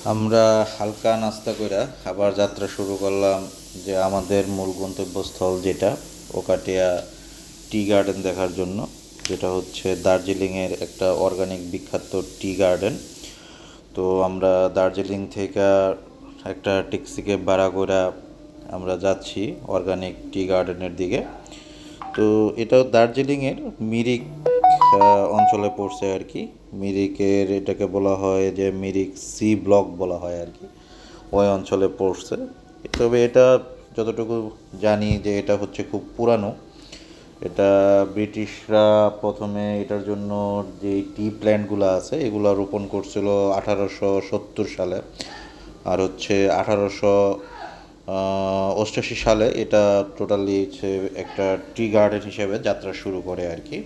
আমরা হালকা নাস্তা কইরা আবার যাত্রা শুরু করলাম যে আমাদের মূল গন্তব্যস্থল যেটা ওকাটিয়া টি গার্ডেন দেখার জন্য, যেটা হচ্ছে দার্জিলিংয়ের একটা অর্গানিক বিখ্যাত টি গার্ডেন। তো আমরা দার্জিলিং থেকে একটা ট্যাক্সিকে ভাড়া করে আমরা যাচ্ছি অর্গানিক টি গার্ডেনের দিকে। তো এটা দার্জিলিংয়ের মিরিক অঞ্চলে পড়ছে আর কি। মিরিকের এটাকে বলা হয় যে মিরিক সি ব্লক বলা হয় আর কি, ওই অঞ্চলে পড়ছে। তবে এটা যতটুকু জানি যে এটা হচ্ছে খুব পুরানো। এটা ব্রিটিশরা প্রথমে এটার জন্য যে টি প্ল্যান্টগুলো আছে এগুলো রোপণ করছিল 1870 সালে। আর হচ্ছে 1888 সালে এটা টোটালি হচ্ছে একটা টি গার্ডেন হিসেবে যাত্রা শুরু করে আর কি।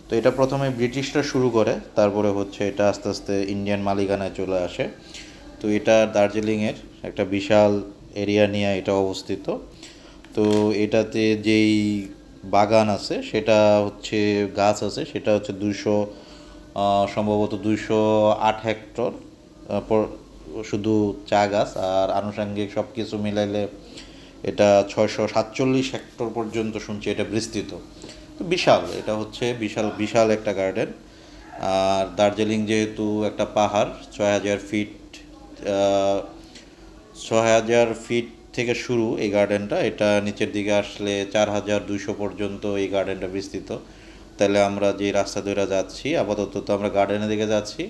তো এটা প্রথমে ব্রিটিশরা শুরু করে, তারপরে হচ্ছে এটা আস্তে আস্তে ইন্ডিয়ান মালিকানায় চলে আসে। তো এটা দার্জিলিংয়ের একটা বিশাল এরিয়া নিয়ে এটা অবস্থিত। তো এটাতে যেই বাগান আছে সেটা হচ্ছে গাছ আছে সেটা হচ্ছে 208 হেক্টর শুধু চা গাছ, আর আনুষঙ্গিক সব কিছু মিলাইলে এটা 647 হেক্টর পর্যন্ত শুনছি এটা বিস্তৃত। তো বিশাল, এটা হচ্ছে বিশাল বিশাল একটা গার্ডেন। আর দার্জিলিং যেহেতু একটা পাহাড়, 6,000 ফিট, 6,000 ফিট থেকে শুরু এই গার্ডেনটা, এটা নিচের দিকে আসলে 4,200 পর্যন্ত এই গার্ডেনটা বিস্তৃত। তাহলে আমরা যে রাস্তা ধরে যাচ্ছি আপাতত, তো আমরা গার্ডেনের দিকে যাচ্ছি,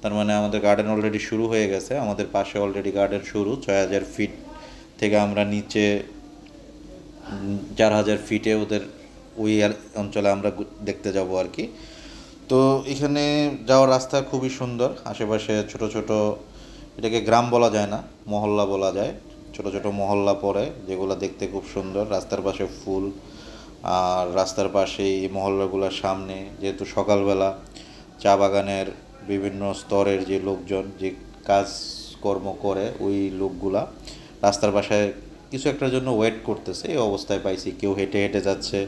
তার মানে আমাদের গার্ডেন অলরেডি শুরু হয়ে গেছে। আমাদের পাশে অলরেডি গার্ডেন শুরু, 6,000 ফিট থেকে আমরা নিচে 4,000 ফিটে ওদের ওই অঞ্চলে আমরা দেখতে যাব আর কি। তো এখানে যাওয়ার রাস্তা খুবই সুন্দর, আশেপাশে ছোট ছোট, এটাকে গ্রাম বলা যায় না, মহল্লা বলা যায়। ছোট ছোট মহল্লা পড়ে যেগুলো দেখতে খুব সুন্দর, রাস্তার পাশে ফুল। আর রাস্তার পাশেই এই মহল্লাগুলোর সামনে যেহেতু সকালবেলা চা বাগানের বিভিন্ন স্তরের যে লোকজন যে কাজকর্ম করে ওই লোকগুলা রাস্তার পাশে কিছু একটার জন্য ওয়েট করতেছে, এই অবস্থায় পাইছি। কেউ হেঁটে হেঁটে যাচ্ছে,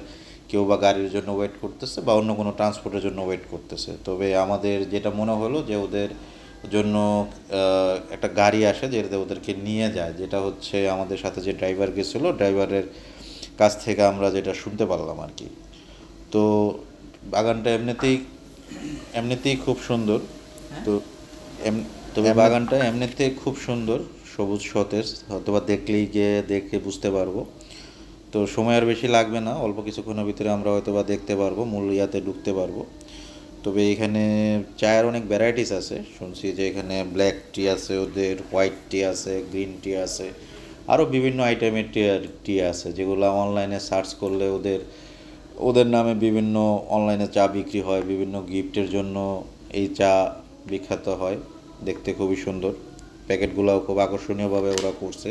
কেউ বা গাড়ির জন্য ওয়েট করতেছে, বা অন্য কোনো ট্রান্সপোর্টের জন্য ওয়েট করতেছে। তবে আমাদের যেটা মনে হলো যে ওদের জন্য একটা গাড়ি আসে যেটাতে ওদেরকে নিয়ে যায়, যেটা হচ্ছে আমাদের সাথে যে ড্রাইভার গেছিলো ড্রাইভারের কাছ থেকে আমরা যেটা শুনতে পারলাম আর কি। তো বাগানটা এমনিতেই এমনিতেই খুব সুন্দর। তো তবে বাগানটা এমনিতে খুব সুন্দর, সবুজ সতেজ, হয়তোবা দেখলেই গিয়ে দেখে বুঝতে পারবো। তো সময় আর বেশি লাগবে না, অল্প কিছুক্ষণের ভিতরে আমরা হয়তোবা দেখতে পারবো, মূল ইয়াতে ঢুকতে পারবো। তবে এখানে চায়ের অনেক ভ্যারাইটিস আছে, শুনছি যে এখানে ব্ল্যাক টি আছে, ওদের হোয়াইট টি আছে, গ্রিন টি আছে, আরও বিভিন্ন আইটেমের টি আছে, যেগুলো অনলাইনে সার্চ করলে ওদের ওদের নামে বিভিন্ন অনলাইনে চা বিক্রি হয়, বিভিন্ন গিফটের জন্য এই চা বিখ্যাত হয়। দেখতে খুবই সুন্দর, প্যাকেটগুলোও খুব আকর্ষণীয়ভাবে ওরা করছে,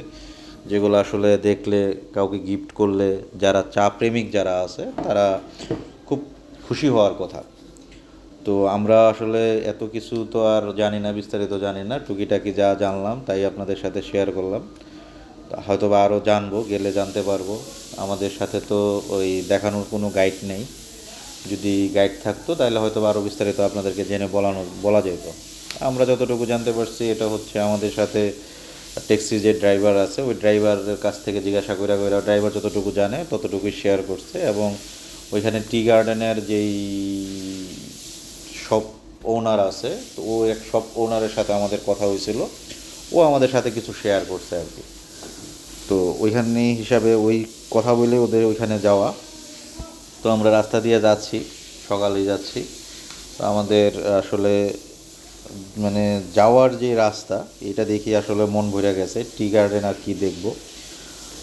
যেগুলো আসলে দেখলে কাউকে গিফট করলে যারা চা প্রেমিক যারা আছে তারা খুব খুশি হওয়ার কথা। তো আমরা আসলে এত কিছু তো আর জানি না, বিস্তারিত জানি না, টুকিটাকি যা জানলাম তাই আপনাদের সাথে শেয়ার করলাম। হয়তো বা আরও জানবো, গেলে জানতে পারবো। আমাদের সাথে তো ওই দেখানোর কোনো গাইড নেই, যদি গাইড থাকতো তাহলে হয়তো বা আরও বিস্তারিত আপনাদেরকে জেনে বলা যেত। আমরা যতটুকু জানতে পারছি এটা হচ্ছে আমাদের সাথে ট্যাক্সি যে ড্রাইভার আছে ওই ড্রাইভারের কাছ থেকে জিজ্ঞাসা করে করে ড্রাইভার যতটুকু জানে ততটুকুই শেয়ার করছে। এবং ওইখানে টি গার্ডেনের যেই শপ ওনার আছে, তো ও এক শপ ওনারের সাথে আমাদের কথা হয়েছিল, ও আমাদের সাথে কিছু শেয়ার করছে আর কি। তো ওইখানে হিসাবে ওই কথা বলে ওদের ওইখানে যাওয়া। তো আমরা রাস্তা দিয়ে যাচ্ছি, সকালেই যাচ্ছি। তো আমাদের আসলে মানে যাওয়ার যে রাস্তা এটা দেখি আসলে মন ভরে গেছে, টি গার্ডেন আর কি দেখব।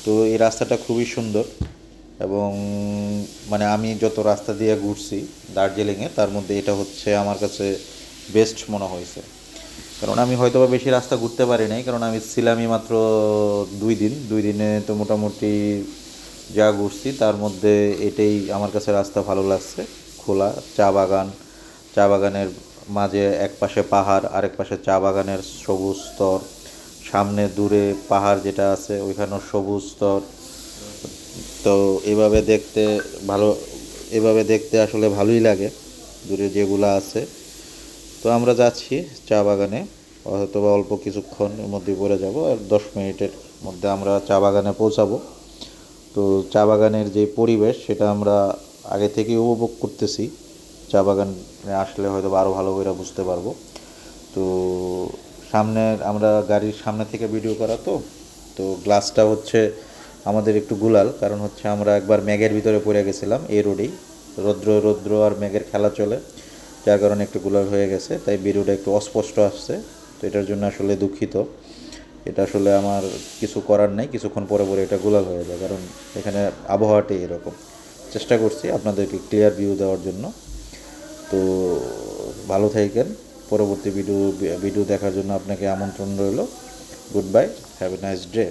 তো এই রাস্তাটা খুবই সুন্দর, এবং মানে আমি যত রাস্তা দিয়ে ঘুরছি দার্জিলিংয়ে তার মধ্যে এটা হচ্ছে আমার কাছে বেস্ট মনে হয়েছে। কারণ আমি হয়তো বা বেশি রাস্তা ঘুরতে পারি নাই, কারণ আমি ছিলামই মাত্র 2 দিন। 2 দিনে তো মোটামুটি যা ঘুরছি তার মধ্যে এটাই আমার কাছে রাস্তা ভালো লাগছে। খোলা চা বাগান, চা বাগানের মাঝে এক পাশে পাহাড়, আরেক পাশে চা বাগানের সবুজ স্তর, সামনে দূরে পাহাড় যেটা আছে ওইখানেও সবুজ স্তর। তো এভাবে দেখতে ভালো, এভাবে দেখতে আসলে ভালোই লাগে দূরে যেগুলো আছে। তো আমরা যাচ্ছি চা বাগানে। হয়তো বা অল্প কিছুক্ষণের মধ্যে পড়ে যাব, আর 10 মিনিটের মধ্যে আমরা চা বাগানে পৌঁছাবো। তো চা বাগানের যে পরিবেশ সেটা আমরা আগে থেকেই উপভোগ করতেছি, চা বাগানে আসলে হয়তো আরও ভালো করে বুঝতে পারবো। তো সামনের আমরা গাড়ির সামনে থেকে ভিডিও করা, তো তো গ্লাসটা হচ্ছে আমাদের একটু গুলাল, কারণ হচ্ছে আমরা একবার মেঘের ভিতরে পড়ে গেছিলাম এই রোডেই, রৌদ্র রৌদ্র আর মেঘের খেলা চলে, যার কারণে একটু গুলাল হয়ে গেছে, তাই ভিডিওটা একটু অস্পষ্ট আসছে। তো এটার জন্য আসলে দুঃখিত। এটা আসলে আমার কিছু করার নেই, কিছুক্ষণ পরে পরে এটা গুলাল হয়ে যায়, কারণ এখানে আবহাওয়াটাই এরকম। চেষ্টা করছি আপনাদেরকে ক্লিয়ার ভিউ দেওয়ার জন্য। তো ভালো থাকেন, পরবর্তী ভিডিও দেখার জন্য আপনাকে আমন্ত্রণ রইল। Good bye, have a nice day.